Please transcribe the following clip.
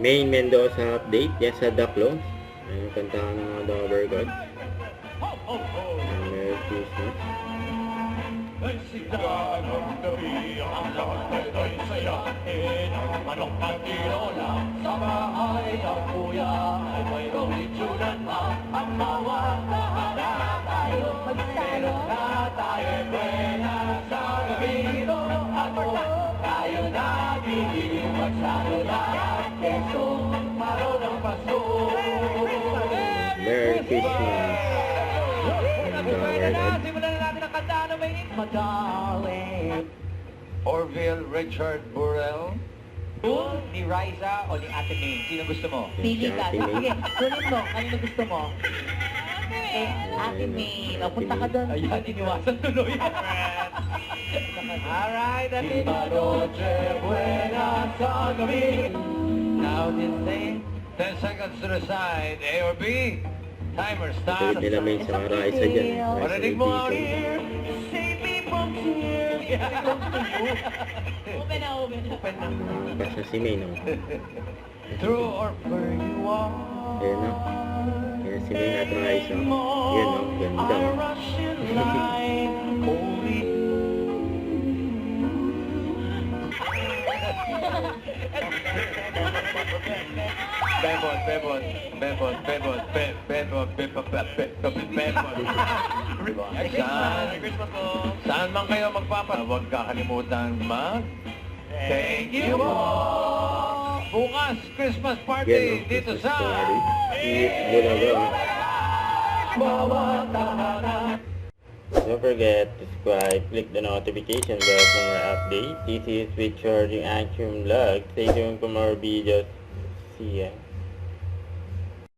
Main Mendoza update. Yan sa Daklo. Ayun, kantahan ng mga Dover God. Merry Christmas. Ay sigaw ng gabi, ang lahat ay sayahin. Manok at tinola, sa bahay ng kuya, ay mayroong litsunan na. Ang bawat kahana tayo, magmeron na tayo. Buena sa gabi ito, ako, tayo nagiging magsalo na. Keso, maro ng paso. Merry Christmas. Simulan na natin ang kanta na may Madali. Orville Richard Burrell. Ni Riza o ni Ate May? Sino gusto mo? Pili ka. Ate May. Sige, kunin mo. Kanino gusto mo? Eh, Ate May. O, punta ka doon. Ayan, iniwasan tuloy. Alright, Ate Noche Buena sa gabi. Now this thing, 10 seconds to the side. A or B? Timer starts. Ito nila may sa Raisa dyan. Marinig mo out here, save me from tears. Open na, open na. Open na. Basta si May, no? True or where you are. Ayan, no? Ayan si May at Raisa. Ayan, no? Ganda. I rush in line, only Bebot, bebot, bebot, bebot, bebot, bebot. Saan man kayo magpapa, huwag kakalimutan thank you po! Bukas, Christmas Ayan, party no? dito Christmas sa party. Eat Bulaga. bawat tahanan. Don't forget to subscribe, click the notification bell for more updates. This is Richard, yung Action Vlog. Stay tuned for more videos. See ya.